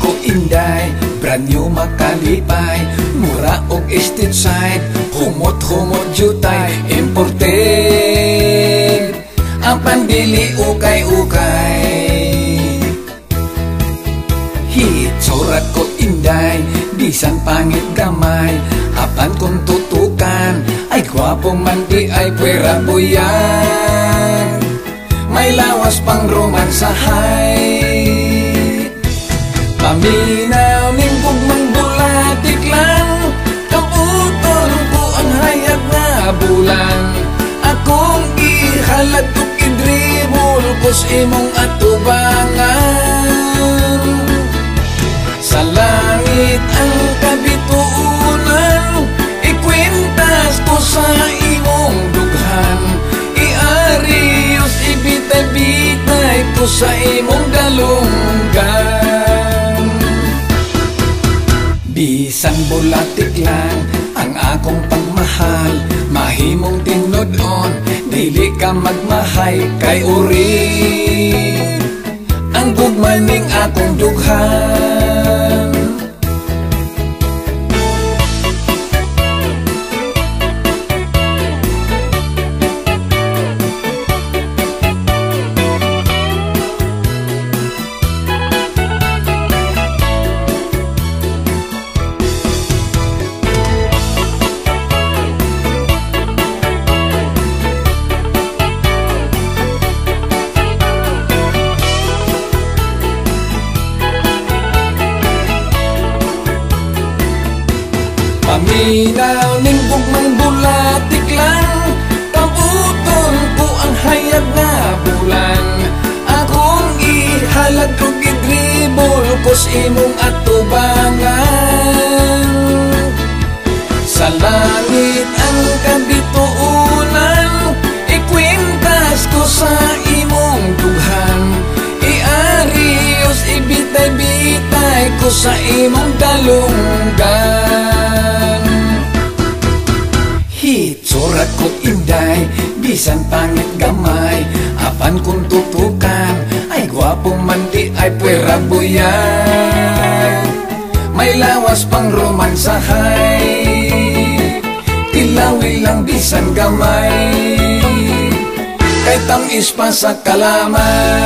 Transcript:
ko inday, brand new makalipay, mura og estate side, humot-humot jutay, imported, ang pandili ukay-ukay. Surat ko inday, bisan pangit gamay, apan kung tutukan, ay gwapo man di ay pwera buyan, may lawas pang romansahay. Paminaw ning gugmang bulatik lang, kaputon ko ang hayag na bulan, akong ihalad ko kidribol kus imong atubangan. Sa langit ang kabituunan, ikwintas ko sa imong dughan, iariyos ibitay-bitay ko sa imong dalunggan. Bisan bulatik lang ang akong pagmahal, mahimong tinudon, dili ka magmahay kay uri ang gugmaning akong dughan. Paminaw ning gugmang bulatik lang, kaputon ko ang hayag na bulan, akong ihalad ko gidribol kus imong atubangan. Sa langit ang kabituunan, ikwintas ko sa imong dughan, iariyos ibitay-bitay ko sa imong dalunggan. Surat ko inday, bisan pangit gamay, apan kung tutukan, ay gwapo man di ay pwera buyan, may lawas pang romansahay. Tilawi lang bisan gamay, kay tamis pa sa kalamay.